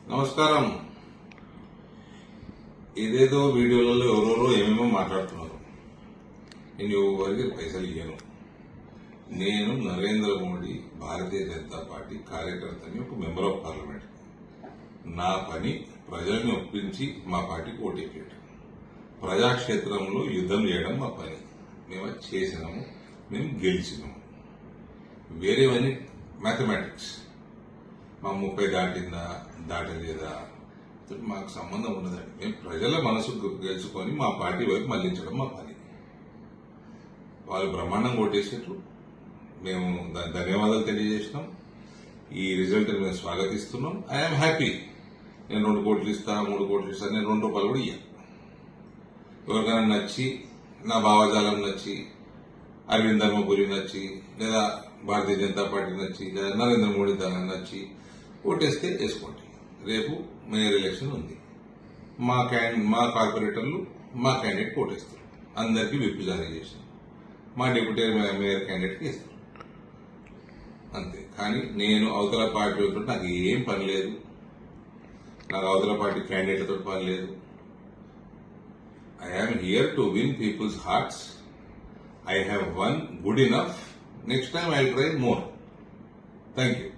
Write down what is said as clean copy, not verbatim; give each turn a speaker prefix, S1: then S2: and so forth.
S1: నమస్కారం. ఏదేదో వీడియోలలో ఎవరెవరో ఏమేమో మాట్లాడుతున్నారు. నేను ఎవరికి పైసలు ఇయ్యను. నేను నరేంద్ర మోడీ భారతీయ జనతా పార్టీ కార్యకర్తని, ఒక మెంబర్ ఆఫ్ పార్లమెంట్. నా పని ప్రజల్ని ఒప్పించి మా పార్టీకి ఓటేయడం, ప్రజాక్షేత్రంలో యుద్ధం చేయడం మా పని. మేము అది చేసినాము, మేము గెలిచినాము. వేరేవన్నీ మ్యాథమెటిక్స్. మా 30 దాటిందా దాటలేదా మాకు సంబంధం ఉండదండి. మేము ప్రజల మనసు గెలుచుకొని మా పార్టీ వైపు మళ్లించడం మా పని. వాళ్ళు బ్రహ్మాండంగా ఓటేసేట్లు మేము ధన్యవాదాలు తెలియజేసినాం. ఈ రిజల్ట్ మేము స్వాగతిస్తున్నాం. I'm happy. నేను 2 కోట్లు ఇస్తా, 3 కోట్లు ఇస్తా, నేను 2 రూపాయలు కూడా ఇయ్య. ఎవరికైనా నచ్చి, నా భావజాలం నచ్చి, అరవింద్ ధర్మపురి నచ్చి, లేదా భారతీయ జనతా పార్టీ నచ్చి, లేదా నరేంద్ర మోడీ నచ్చి ఓటేస్తే వేసుకోండి. రేపు మేయర్ ఎలక్షన్ ఉంది. మా కార్పొరేటర్లు మా క్యాండిడేట్ ఓటేస్తారు. అందరికీ విప్ జారీ చేసినాం. మా డిప్యూటీ మేయర్ క్యాండిడేట్కి ఇస్తారు అంతే. కానీ నేను అవతల పార్టీలతో నాకు ఏం పని లేదు. నాకు అవతల పార్టీ క్యాండిడేట్లతో పని లేదు. I am here to win people's hearts. I have won good enough. Next time I'll try more. Thank you.